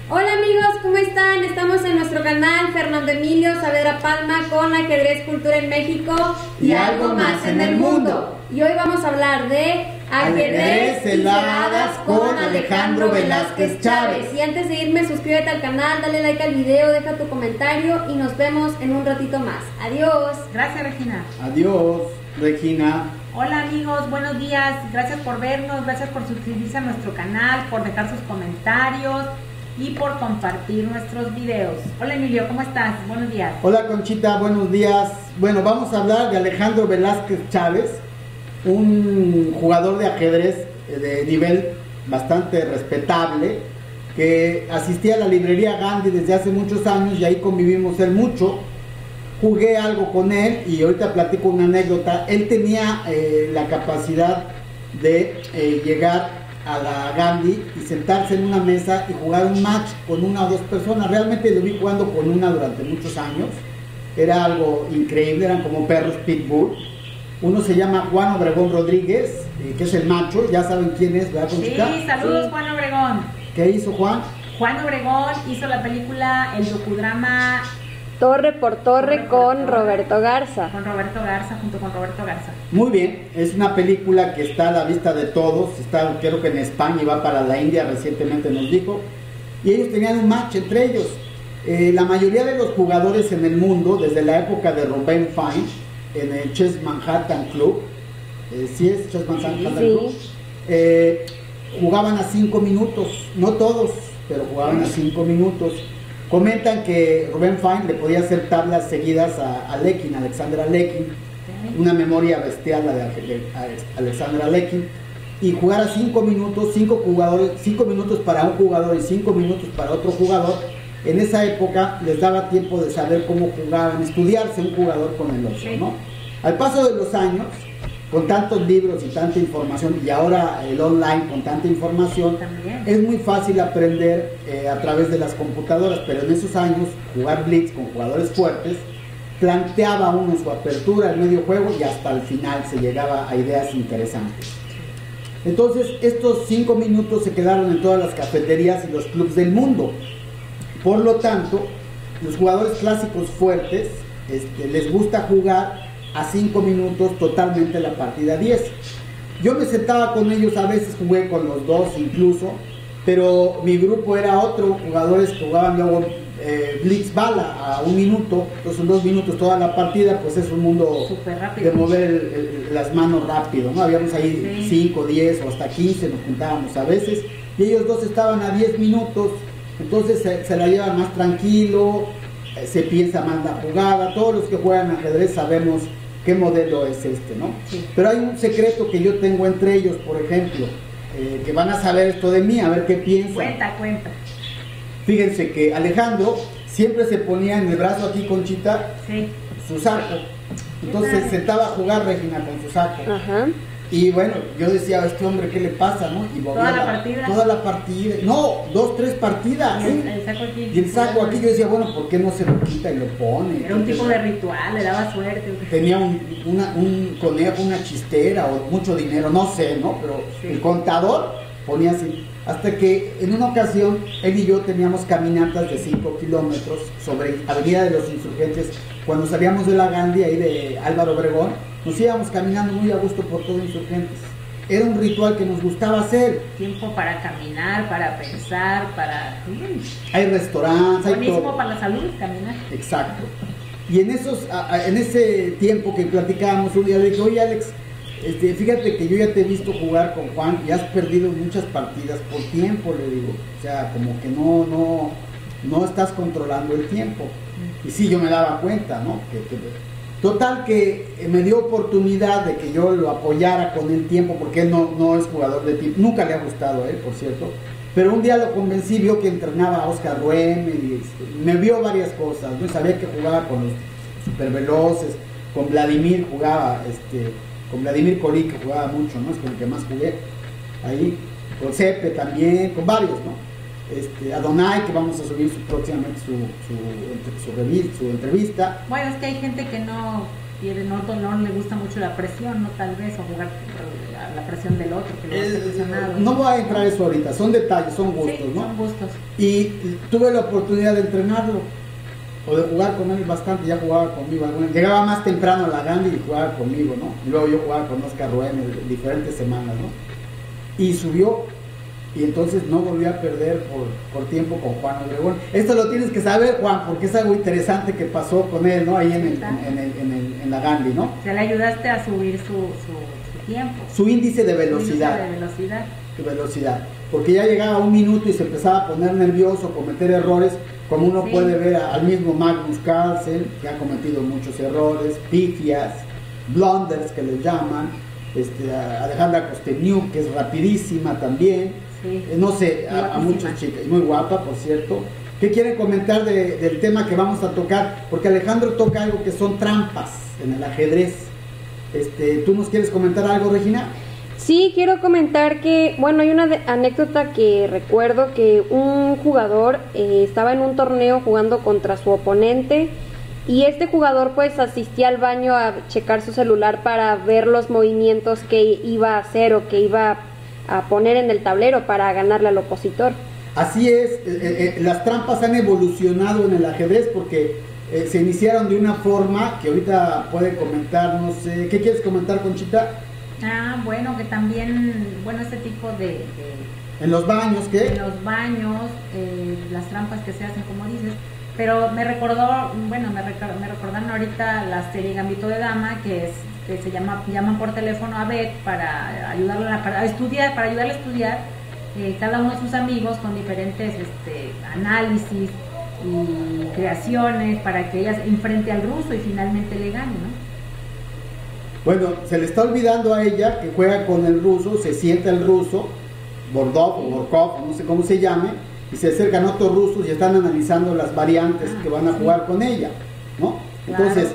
Hola amigos, ¿cómo están? Estamos en nuestro canal Fernando Emilio Saavedra Palma con ajedrez, cultura en México y algo más en el mundo. Y hoy vamos a hablar de ajedrez y celadas con Alejandro Velázquez Chávez. Y antes de irme, suscríbete al canal, dale like al video, deja tu comentario y nos vemos en un ratito más. Adiós. Gracias, Regina. Adiós, Regina. Hola amigos, buenos días. Gracias por vernos, gracias por suscribirse a nuestro canal, por dejar sus comentarios y por compartir nuestros videos. Hola Emilio, ¿cómo estás? Buenos días. Hola Conchita, buenos días. Bueno, vamos a hablar de Alejandro Velázquez Chávez, un jugador de ajedrez de nivel bastante respetable, que asistía a la librería Gandhi desde hace muchos años y ahí convivimos él mucho. Jugué algo con él y ahorita platico una anécdota. Él tenía la capacidad de llegar a la Gandhi y sentarse en una mesa y jugar un match con una o dos personas. Realmente lo vi jugando con una durante muchos años. Era algo increíble, eran como perros pitbull. Uno se llama Juan Obregón Rodríguez, que es el macho, ya saben quién es, ¿verdad, Conchita? Sí, saludos, sí. Juan Obregón. ¿Qué hizo Juan? Juan Obregón hizo la película, el docudrama Torre por Torre con Roberto Garza. Con Roberto Garza, junto con Roberto Garza. Muy bien, es una película que está a la vista de todos, está creo que en España y va para la India, recientemente nos dijo, y ellos tenían un match entre ellos. La mayoría de los jugadores en el mundo, desde la época de Rubén Fine, en el Chess Manhattan Club, ¿sí es Chess Manhattan Club? Jugaban a 5 minutos, no todos, pero jugaban a 5 minutos. Comentan que Rubén Fine le podía hacer tablas seguidas a Alekhine, Alexander Alekhine, una memoria bestial la de Alexander Alekhine, y jugar a 5 minutos, 5 jugadores, 5 minutos para un jugador y 5 minutos para otro jugador. En esa época les daba tiempo de saber cómo jugaban, estudiarse un jugador con el otro, ¿no? Al paso de los años, con tantos libros y tanta información, y ahora el online con tanta información, es muy fácil aprender a través de las computadoras, pero en esos años jugar blitz con jugadores fuertes planteaba uno su apertura, el medio juego, y hasta el final se llegaba a ideas interesantes. Entonces estos 5 minutos se quedaron en todas las cafeterías y los clubs del mundo. Por lo tanto, los jugadores clásicos fuertes les gusta jugar a 5 minutos totalmente la partida 10. Yo me sentaba con ellos, a veces jugué con los dos incluso, pero mi grupo era otro, jugadores que jugaban luego blitz bala a 1 minuto, entonces en 2 minutos toda la partida, pues es un mundo de mover las manos rápido, ¿no? Habíamos ahí 5, 10 o hasta 15, nos juntábamos a veces, y ellos dos estaban a 10 minutos, entonces se la llevan más tranquilo, se piensa más la jugada. Todos los que juegan ajedrez sabemos qué modelo es este, ¿no? Sí. Pero hay un secreto que yo tengo entre ellos, por ejemplo, que van a saber esto de mí, a ver qué piensan. Cuenta. Fíjense que Alejandro siempre se ponía en el brazo aquí, Conchita, su saco. Entonces se sentaba a jugar, Regina, con su saco. Ajá. Y bueno, yo decía, a este hombre, ¿qué le pasa, no? Y ¿Toda la partida? Toda la partida. No, 2, 3 partidas. El saco aquí. Y el saco aquí, yo decía, bueno, ¿por qué no se lo quita y lo pone? Era un tipo de ritual, le daba suerte. Tenía un conejo, una chistera o mucho dinero, no sé, ¿no? Pero el contador ponía así. Hasta que en una ocasión, él y yo teníamos caminatas de 5 kilómetros sobre Avenida de los Insurgentes. Cuando salíamos de la Gandhi, ahí de Álvaro Obregón, nos íbamos caminando muy a gusto por todo Insurgentes. Era un ritual que nos gustaba hacer. Tiempo para caminar, para pensar, para... Hay restaurantes, hay todo. Buenísimo para la salud, caminar. Exacto. Y en ese tiempo que platicábamos un día, le dije, oye Alex, fíjate que yo ya te he visto jugar con Juan y has perdido muchas partidas por tiempo, le digo. O sea, como que no estás controlando el tiempo. Y sí, yo me daba cuenta, ¿no? Total que me dio oportunidad de que yo lo apoyara con el tiempo, porque él no es jugador de tiempo, nunca le ha gustado a él, por cierto, pero un día lo convencí, vio que entrenaba a Oscar Ruem, y me vio varias cosas, ¿no? Sabía que jugaba con los superveloces, con Vladimir jugaba, con Vladimir Kolik, que jugaba mucho, ¿no? Es con el que más jugué, ahí, con Cepe también, con varios, ¿no? Adonai, que vamos a subir próximamente su entrevista. Bueno, es que hay gente que no le gusta mucho la presión, ¿no? Tal vez, o jugar la presión del otro, que lo hace presionado. No voy a entrar eso ahorita, son detalles, son gustos, sí, ¿no? Son gustos. Y tuve la oportunidad de entrenarlo o de jugar con él bastante. Ya jugaba conmigo, llegaba más temprano a la Gandhi y jugaba conmigo, ¿no? Y luego yo jugaba con Oscar Ruén en diferentes semanas, ¿no? Y subió, y entonces no volví a perder por tiempo con Juan Obregón. Esto lo tienes que saber, Juan, porque es algo interesante que pasó con él, ¿no? Ahí en la Gandhi, ¿no? O sea, le ayudaste a subir su tiempo. Su índice de velocidad. De velocidad. Porque ya llegaba a 1 minuto y se empezaba a poner nervioso, cometer errores, como uno puede ver al mismo Magnus Carlsen, que ha cometido muchos errores, pifias, blunders que les llaman, Alejandra Costeniuk, que es rapidísima también, no sé, a muchas chicas, muy guapa, por cierto. ¿Qué quieren comentar del tema que vamos a tocar? Porque Alejandro toca algo que son trampas en el ajedrez. ¿Tú nos quieres comentar algo, Regina? Sí, quiero comentar que, bueno, hay una anécdota que recuerdo que un jugador estaba en un torneo jugando contra su oponente y este jugador pues asistía al baño a checar su celular para ver los movimientos que iba a hacer o que iba a poner en el tablero para ganarle al opositor. Así es, las trampas han evolucionado en el ajedrez porque se iniciaron de una forma que ahorita puede comentar, no sé, ¿qué quieres comentar, Conchita? Bueno, que también, este tipo de ¿en los baños qué? En los baños, las trampas que se hacen, como dices, pero me recordaron ahorita la serie Gambito de Dama, que se llaman por teléfono a Beth para ayudarle a estudiar, cada uno de sus amigos con diferentes análisis y creaciones para que ella enfrente al ruso y finalmente le gane, ¿no? Bueno, se le está olvidando a ella que juega con el ruso, se sienta el ruso, Bordov o Borkov, no sé cómo se llame, y se acercan otros rusos y están analizando las variantes que van a jugar con ella, ¿no? Claro. Entonces,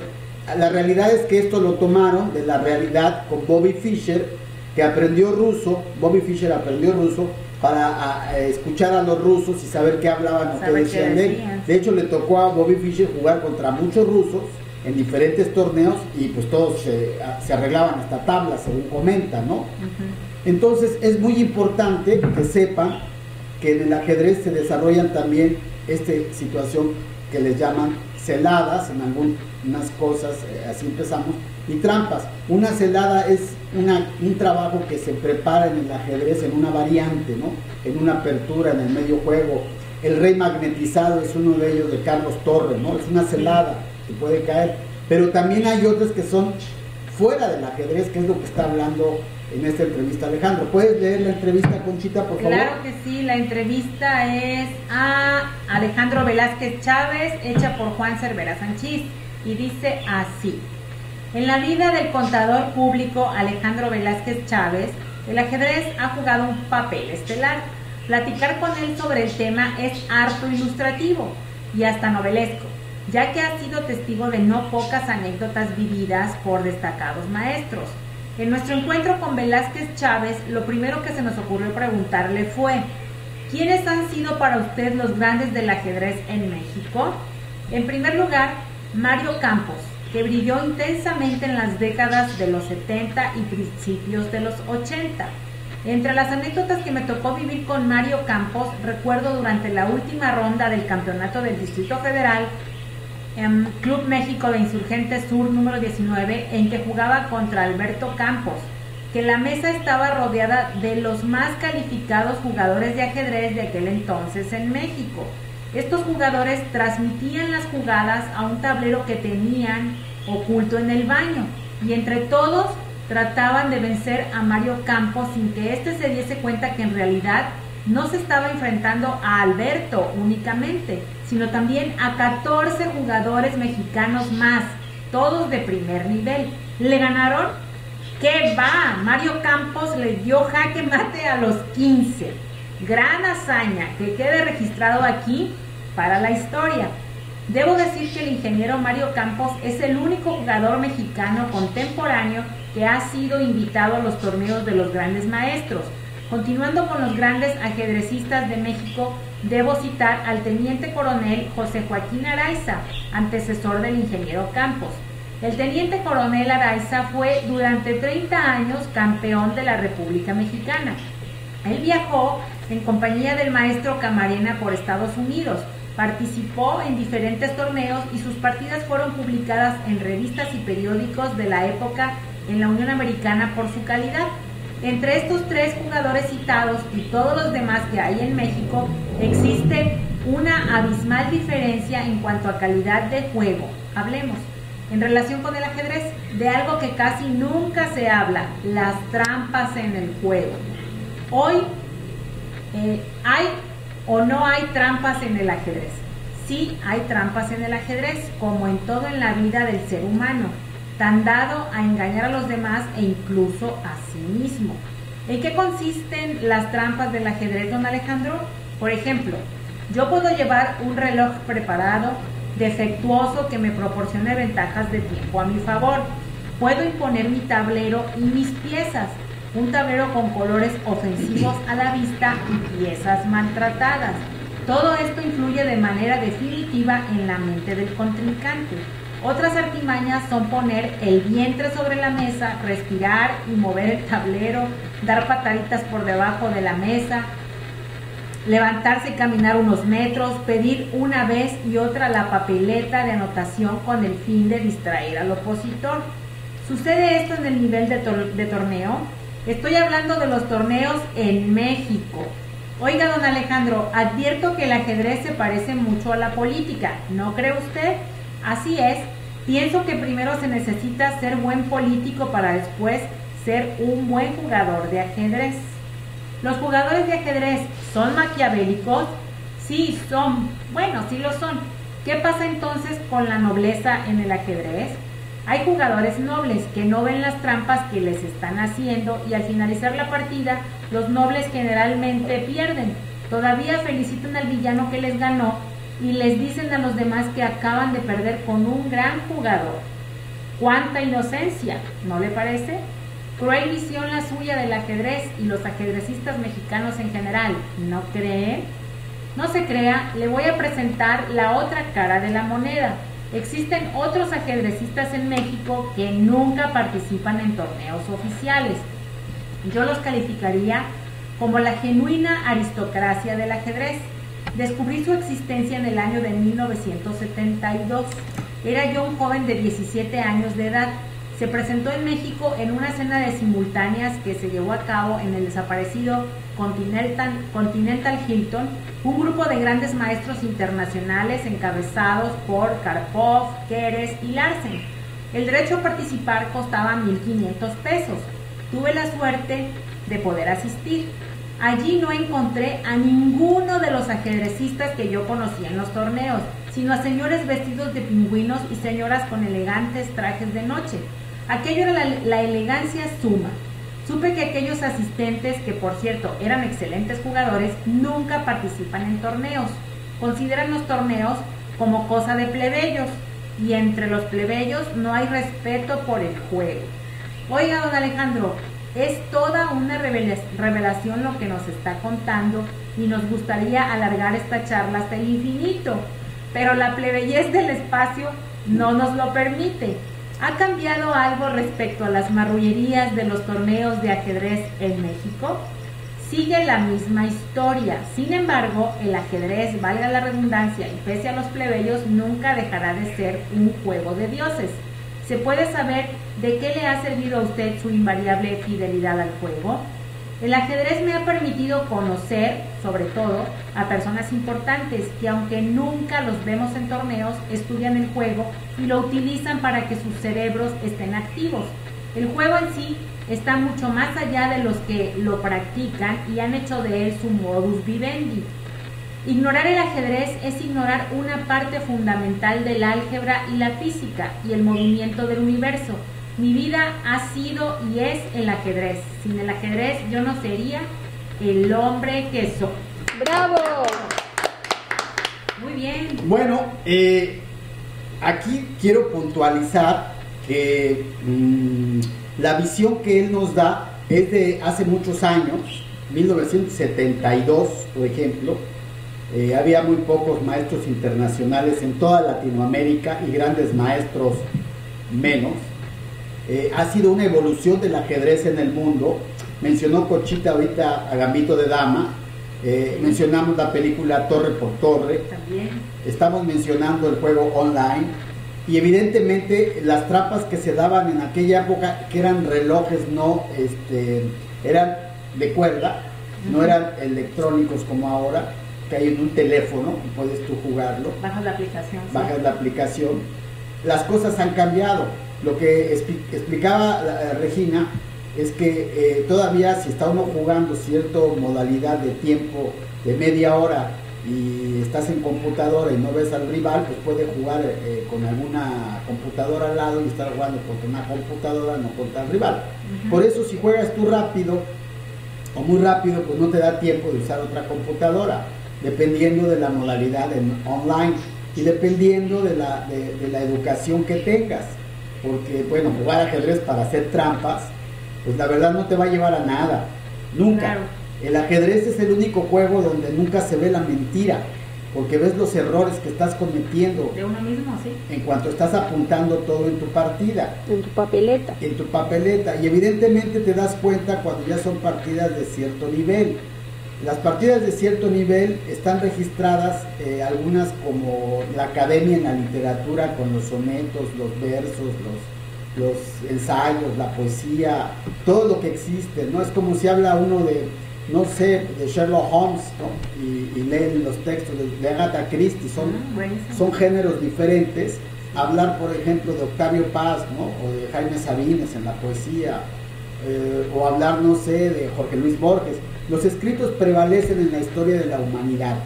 la realidad es que esto lo tomaron de la realidad con Bobby Fischer, que aprendió ruso. Bobby Fischer aprendió ruso para escuchar a los rusos y saber qué hablaban o qué decían de él. De hecho, le tocó a Bobby Fischer jugar contra muchos rusos en diferentes torneos y pues todos se arreglaban hasta tablas, según comentan, ¿no? Entonces es muy importante que sepan que en el ajedrez se desarrollan también esta situación que les llaman celadas, en algunas cosas, así empezamos, y trampas. Una celada es un trabajo que se prepara en el ajedrez en una variante, ¿no? En una apertura, en el medio juego. El rey magnetizado es uno de ellos, de Carlos Torres, ¿no? Es una celada que puede caer, pero también hay otras que son fuera del ajedrez, que es lo que está hablando en esta entrevista Alejandro. ¿Puedes leer la entrevista, Conchita, por favor? Claro que sí, la entrevista es a Alejandro Velázquez Chávez, hecha por Juan Cervera Sanchís, y dice así: en la vida del contador público Alejandro Velázquez Chávez, el ajedrez ha jugado un papel estelar. Platicar con él sobre el tema es harto ilustrativo y hasta novelesco, ya que ha sido testigo de no pocas anécdotas vividas por destacados maestros. En nuestro encuentro con Velázquez Chávez, lo primero que se nos ocurrió preguntarle fue: ¿quiénes han sido para usted los grandes del ajedrez en México? En primer lugar, Mario Campos, que brilló intensamente en las décadas de los 70 y principios de los 80. Entre las anécdotas que me tocó vivir con Mario Campos, recuerdo durante la última ronda del campeonato del Distrito Federal, en Club México de Insurgentes Sur número 19, en que jugaba contra Alberto Campos, que la mesa estaba rodeada de los más calificados jugadores de ajedrez de aquel entonces en México. Estos jugadores transmitían las jugadas a un tablero que tenían oculto en el baño, y entre todos trataban de vencer a Mario Campos sin que éste se diese cuenta que en realidad no se estaba enfrentando a Alberto únicamente, sino también a 14 jugadores mexicanos más, todos de primer nivel. ¿Le ganaron? ¡Qué va! Mario Campos le dio jaque mate a los 15. Gran hazaña, que quede registrado aquí para la historia. Debo decir que el ingeniero Mario Campos es el único jugador mexicano contemporáneo que ha sido invitado a los torneos de los grandes maestros. Continuando con los grandes ajedrecistas de México, debo citar al teniente coronel José Joaquín Araiza, antecesor del ingeniero Campos. El teniente coronel Araiza fue durante 30 años campeón de la República Mexicana. Él viajó en compañía del maestro Camarena por Estados Unidos. Participó en diferentes torneos y sus partidas fueron publicadas en revistas y periódicos de la época en la Unión Americana por su calidad. Entre estos 3 jugadores citados y todos los demás que hay en México, existe una abismal diferencia en cuanto a calidad de juego. Hablemos, en relación con el ajedrez, de algo que casi nunca se habla: las trampas en el juego. Hoy, ¿hay o no hay trampas en el ajedrez? Sí, hay trampas en el ajedrez, como en todo en la vida del ser humano, tan dado a engañar a los demás e incluso a sí mismo. ¿En qué consisten las trampas del ajedrez, don Alejandro? Por ejemplo, yo puedo llevar un reloj preparado, defectuoso, que me proporcione ventajas de tiempo a mi favor. Puedo imponer mi tablero y mis piezas, un tablero con colores ofensivos a la vista y piezas maltratadas. Todo esto influye de manera definitiva en la mente del contrincante. Otras artimañas son poner el vientre sobre la mesa, respirar y mover el tablero, dar pataditas por debajo de la mesa, levantarse y caminar unos metros, pedir una vez y otra la papeleta de anotación con el fin de distraer al opositor. ¿Sucede esto en el nivel de torneo? Estoy hablando de los torneos en México. Oiga, don Alejandro, advierto que el ajedrez se parece mucho a la política, ¿no cree usted? Así es, pienso que primero se necesita ser buen político para después ser un buen jugador de ajedrez. ¿Los jugadores de ajedrez son maquiavélicos? Sí, son. Bueno, sí lo son. ¿Qué pasa entonces con la nobleza en el ajedrez? Hay jugadores nobles que no ven las trampas que les están haciendo y al finalizar la partida, los nobles generalmente pierden. Todavía felicitan al villano que les ganó y les dicen a los demás que acaban de perder con un gran jugador. ¡Cuánta inocencia! ¿No le parece? Cruel visión la suya del ajedrez y los ajedrecistas mexicanos en general, ¿no cree? No se crea, le voy a presentar la otra cara de la moneda. Existen otros ajedrecistas en México que nunca participan en torneos oficiales. Yo los calificaría como la genuina aristocracia del ajedrez. Descubrí su existencia en el año de 1972. Era yo un joven de 17 años de edad. Se presentó en México en una cena de simultáneas que se llevó a cabo en el desaparecido Continental Hilton, un grupo de grandes maestros internacionales encabezados por Karpov, Keres y Larsen. El derecho a participar costaba 1,500 pesos. Tuve la suerte de poder asistir. Allí no encontré a ninguno de los ajedrecistas que yo conocía en los torneos, sino a señores vestidos de pingüinos y señoras con elegantes trajes de noche. Aquello era la elegancia suma. Supe que aquellos asistentes, que por cierto eran excelentes jugadores, nunca participan en torneos. Consideran los torneos como cosa de plebeyos, y entre los plebeyos no hay respeto por el juego. Oiga, don Alejandro, es toda una revelación lo que nos está contando y nos gustaría alargar esta charla hasta el infinito, pero la plebeyez del espacio no nos lo permite. ¿Ha cambiado algo respecto a las marrullerías de los torneos de ajedrez en México? Sigue la misma historia. Sin embargo, el ajedrez, valga la redundancia, y pese a los plebeyos, nunca dejará de ser un juego de dioses. ¿Se puede saber de qué le ha servido a usted su invariable fidelidad al juego? El ajedrez me ha permitido conocer, sobre todo, a personas importantes que, aunque nunca los vemos en torneos, estudian el juego y lo utilizan para que sus cerebros estén activos. El juego en sí está mucho más allá de los que lo practican y han hecho de él su modus vivendi. Ignorar el ajedrez es ignorar una parte fundamental del álgebra y la física y el movimiento del universo. Mi vida ha sido y es el ajedrez. Sin el ajedrez yo no sería el hombre que soy. ¡Bravo! Muy bien. Bueno, aquí quiero puntualizar que la visión que él nos da es de hace muchos años, 1972, por ejemplo. Había muy pocos maestros internacionales en toda Latinoamérica y grandes maestros menos. Ha sido una evolución del ajedrez en el mundo. Mencionó Conchita ahorita a Gambito de Dama. Mencionamos la película Torre por Torre. También. Estamos mencionando el juego online. Y evidentemente las trampas que se daban en aquella época, que eran relojes, no eran de cuerda, no eran electrónicos como ahora, que hay en un teléfono y puedes tú jugarlo. Bajas la aplicación. Bajas la aplicación. Las cosas han cambiado. Lo que explicaba Regina es que todavía si está uno jugando cierta modalidad de tiempo de media hora y estás en computadora y no ves al rival, pues puede jugar con alguna computadora al lado y estar jugando contra una computadora, no contra el rival. Por eso si juegas tú rápido o muy rápido, pues no te da tiempo de usar otra computadora, dependiendo de la modalidad online y dependiendo de la educación que tengas, porque bueno, jugar ajedrez para hacer trampas, pues la verdad no te va a llevar a nada, nunca. Claro. El ajedrez es el único juego donde nunca se ve la mentira, porque ves los errores que estás cometiendo. De uno mismo, sí. En cuanto estás apuntando todo en tu partida. En tu papeleta. En tu papeleta. Y evidentemente te das cuenta cuando ya son partidas de cierto nivel. Las partidas de cierto nivel están registradas, algunas como la academia en la literatura, con los sonetos, los versos, los ensayos, la poesía, todo lo que existe, ¿no? Es como si habla uno de, no sé, de Sherlock Holmes, ¿no? y leen los textos de Agatha Christie, son géneros diferentes. Hablar, por ejemplo, de Octavio Paz, ¿no? O de Jaime Sabines en la poesía, o hablar, no sé, de Jorge Luis Borges. Los escritos prevalecen en la historia de la humanidad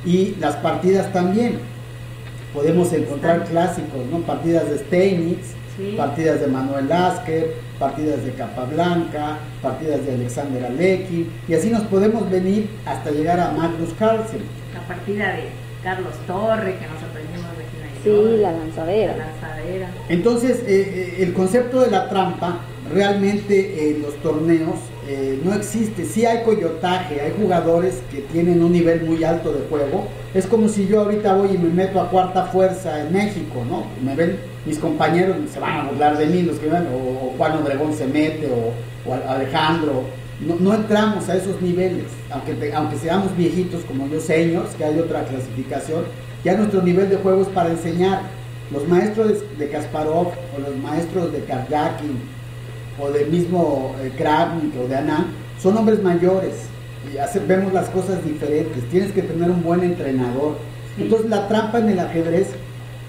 y las partidas también. Podemos encontrar clásicos, ¿no? Partidas de Steinitz, sí, partidas de Manuel Lasker, partidas de Capablanca, partidas de Alexander Alekhine, y así nos podemos venir hasta llegar a Magnus Carlsen. La partida de Carlos Torre, que nos aprendimos de Regina. Sí, la lanzadera. Entonces, el concepto de la trampa realmente en los torneos no existe. Sí hay coyotaje, hay jugadores que tienen un nivel muy alto de juego. Es como si yo ahorita voy y me meto a cuarta fuerza en México, ¿no? Me ven mis compañeros, se van a burlar de mí, los que ven, o Juan Obregón se mete, o Alejandro. No entramos a esos niveles, aunque seamos viejitos como yo, seniors, que hay otra clasificación. Ya nuestro nivel de juego es para enseñar. Los maestros de Kasparov o los maestros de Karjakin o del mismo Kravnik o de Anand son hombres mayores y vemos las cosas diferentes. Tienes que tener un buen entrenador. Sí. Entonces la trampa en el ajedrez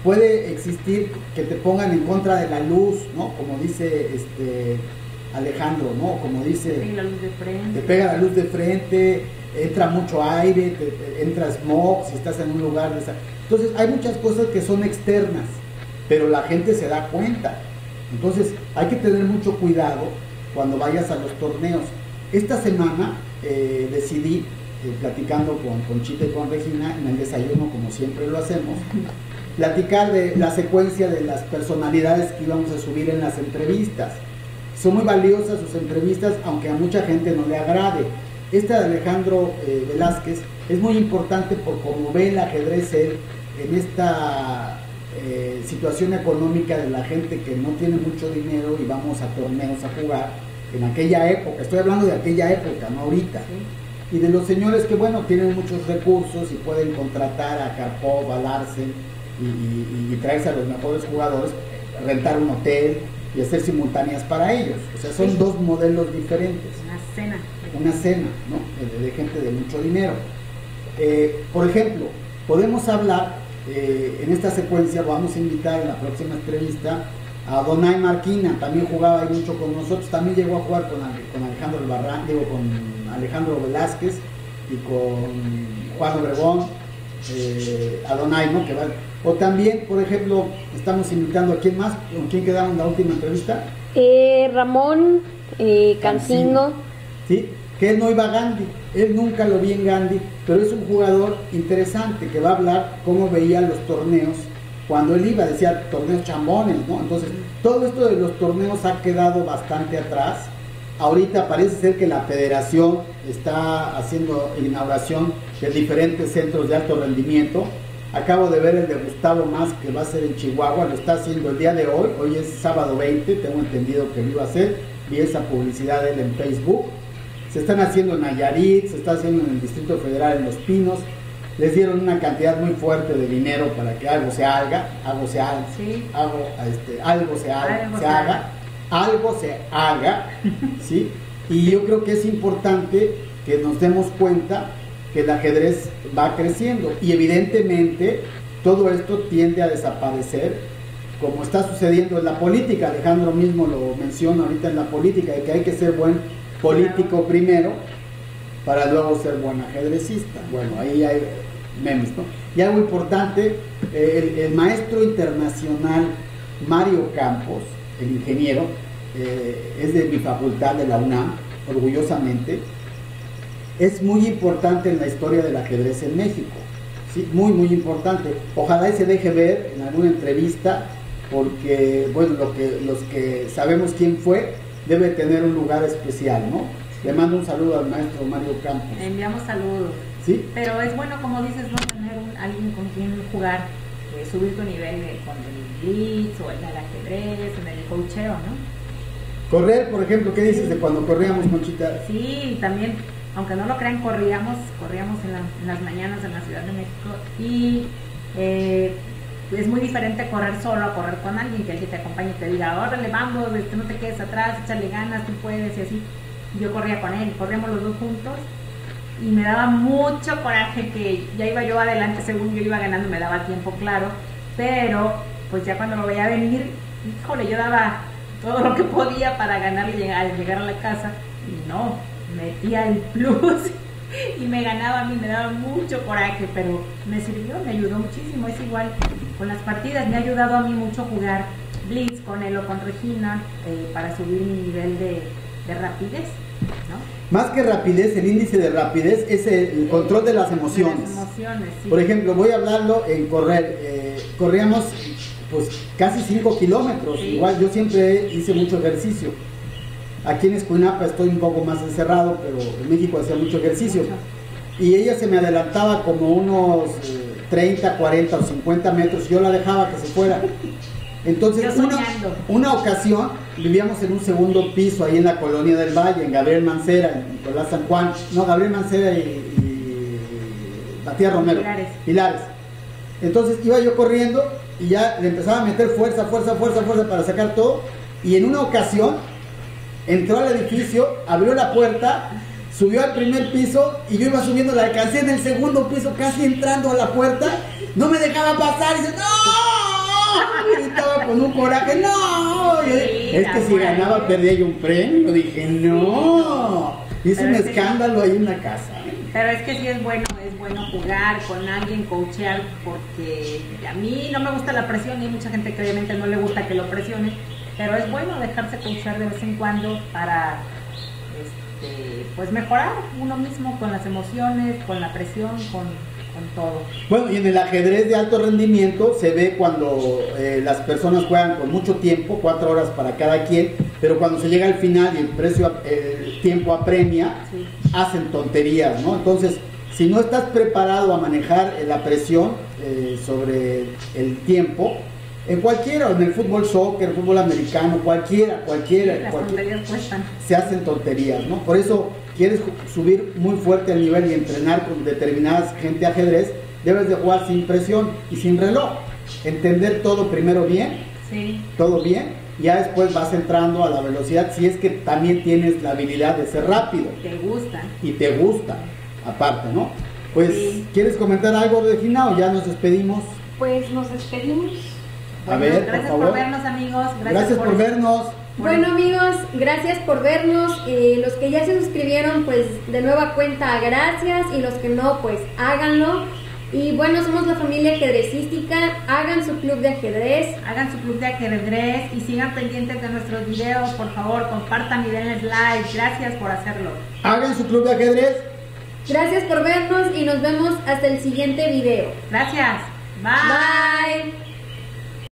puede existir, que te pongan en contra de la luz, ¿no? Como dice Alejandro, ¿no? Como dice, te pega la luz de frente, entra mucho aire, entra smog si estás en un lugar de esa. Entonces hay muchas cosas que son externas, pero la gente se da cuenta. Entonces hay que tener mucho cuidado cuando vayas a los torneos. Esta semana decidí, platicando con Conchita y con Regina en el desayuno, como siempre lo hacemos, platicar de la secuencia de las personalidades que íbamos a subir en las entrevistas. Son muy valiosas sus entrevistas, aunque a mucha gente no le agrade. Esta de Alejandro Velázquez es muy importante por cómo ve el ajedrez él en esta situación económica de la gente que no tiene mucho dinero y vamos a torneos a jugar en aquella época. Estoy hablando de aquella época, no ahorita. Sí. Y de los señores que, bueno, tienen muchos recursos y pueden contratar a Karpov, a Larsen y traerse a los mejores jugadores, rentar un hotel y hacer simultáneas para ellos. O sea, son dos modelos diferentes. Una cena, ¿no? De gente de mucho dinero. Por ejemplo, podemos hablar, en esta secuencia vamos a invitar en la próxima entrevista a Donay Marquina, también jugaba ahí mucho con nosotros, también llegó a jugar con Alejandro Albarrán, con Alejandro Velázquez y con Juan Obregón, a Donay, ¿no? O también, por ejemplo, estamos invitando a quién más, ¿con quién quedaron en la última entrevista? Ramón Cancino. Sí, que él no iba a Gandhi, él nunca lo vi en Gandhi, pero es un jugador interesante que va a hablar cómo veía los torneos cuando él iba, decía torneos chambones, ¿no? Entonces, todo esto de los torneos ha quedado bastante atrás. Ahorita parece ser que la federación está haciendo inauguración de diferentes centros de alto rendimiento. Acabo de ver el de Gustavo Más, que va a ser en Chihuahua, lo está haciendo el día de hoy es sábado 20, tengo entendido que lo iba a hacer, vi esa publicidad de él en Facebook. se están haciendo en Nayarit, se está haciendo en el Distrito Federal, en Los Pinos. Les dieron una cantidad muy fuerte de dinero para que algo se haga, algo se haga, Sí. algo se haga, ¿sí? Y yo creo que es importante que nos demos cuenta que el ajedrez va creciendo y evidentemente todo esto tiende a desaparecer, como está sucediendo en la política. Alejandro mismo lo menciona ahorita en la política, de que hay que ser buen político primero para luego ser buen ajedrecista. Bueno, ahí hay memes, ¿no? Y algo importante, el maestro internacional Mario Campos, el ingeniero, es de mi facultad, de la UNAM, orgullosamente, es muy importante en la historia del ajedrez en México, ¿sí? Muy, muy importante. Ojalá y se deje ver en alguna entrevista, porque, bueno, los que sabemos quién fue, debe tener un lugar especial, ¿no? Le mando un saludo al maestro Mario Campos. Le enviamos saludos. ¿Sí? Pero es bueno, como dices, no tener alguien con quien jugar, subir tu nivel con el blitz o en el ajedrez, en el coacheo, ¿no? Correr, por ejemplo, ¿qué dices de cuando corríamos, Conchita? Sí, también, aunque no lo crean, corríamos en las mañanas en la Ciudad de México y es muy diferente correr solo a correr con alguien, que te acompañe y te diga, órale, vamos, no te quedes atrás, échale ganas, tú puedes, y así. Yo corría con él, corríamos los dos juntos y me daba mucho coraje que ya iba yo adelante, según yo iba ganando, me daba tiempo, claro, pero pues ya cuando lo veía venir, híjole, yo daba todo lo que podía para ganarle, llegar a la casa, y no, metía el plus y me ganaba a mí, me daba mucho coraje, pero me sirvió, me ayudó muchísimo. Es igual con las partidas, me ha ayudado a mí mucho jugar blitz con él o con Regina, para subir mi nivel de rapidez, ¿no? Más que rapidez, el índice de rapidez es el control de las emociones. De las emociones, sí. Por ejemplo, voy a hablarlo en correr. Corríamos pues casi 5 kilómetros. Sí. Igual yo siempre hice mucho ejercicio. Aquí en Escuinapa estoy un poco más encerrado, pero en México hacía mucho ejercicio. Mucho. Y ella se me adelantaba como unos 30, 40 o 50 metros. Yo la dejaba que se fuera. Entonces, una ocasión vivíamos en un segundo piso ahí en la Colonia del Valle, en Gabriel Mancera, en Nicolás San Juan. No, Gabriel Mancera y Matías Romero. Pilares. Entonces iba yo corriendo y ya le empezaba a meter fuerza para sacar todo. Y en una ocasión entró al edificio, abrió la puerta, subió al primer piso y yo iba subiendo, la alcancé en el segundo piso, casi entrando a la puerta. No me dejaba pasar y dice, ¡no! Y estaba con un coraje, ¡no! Es que si ganaba perdía yo un premio. Dije, ¡no! Hice un escándalo ahí en la casa. Pero es que sí es bueno jugar con alguien, coachear, porque a mí no me gusta la presión y hay mucha gente que obviamente no le gusta que lo presione, pero es bueno dejarse coachear de vez en cuando para pues mejorar uno mismo con las emociones, con la presión, con todo. Bueno, y en el ajedrez de alto rendimiento se ve cuando las personas juegan con mucho tiempo, 4 horas para cada quien, pero cuando se llega al final y el tiempo apremia, sí, hacen tonterías, ¿no? Entonces, si no estás preparado a manejar la presión sobre el tiempo, en cualquiera, en el fútbol, soccer, fútbol americano, cualquiera, las tonterías cuestan. Se hacen tonterías, ¿no? Por eso, quieres subir muy fuerte el nivel y entrenar con determinadas gente de ajedrez, debes de jugar sin presión y sin reloj. Entender todo primero bien, sí, todo bien, ya después vas entrando a la velocidad, si es que también tienes la habilidad de ser rápido. Y te gusta, aparte, ¿no? Pues, sí. ¿Quieres comentar algo, Regina, o ya nos despedimos? Pues nos despedimos. Bueno, a ver, gracias por vernos, amigos. Gracias por vernos. Bueno, amigos, gracias por vernos. Los que ya se suscribieron, pues de nueva cuenta, gracias. Y los que no, pues háganlo. Y bueno, somos la familia ajedrecística. Hagan su club de ajedrez. Y sigan pendientes de nuestros videos. Por favor, compartan y denles like. Gracias por hacerlo. Hagan su club de ajedrez. Gracias por vernos y nos vemos hasta el siguiente video. Gracias. Bye. Bye.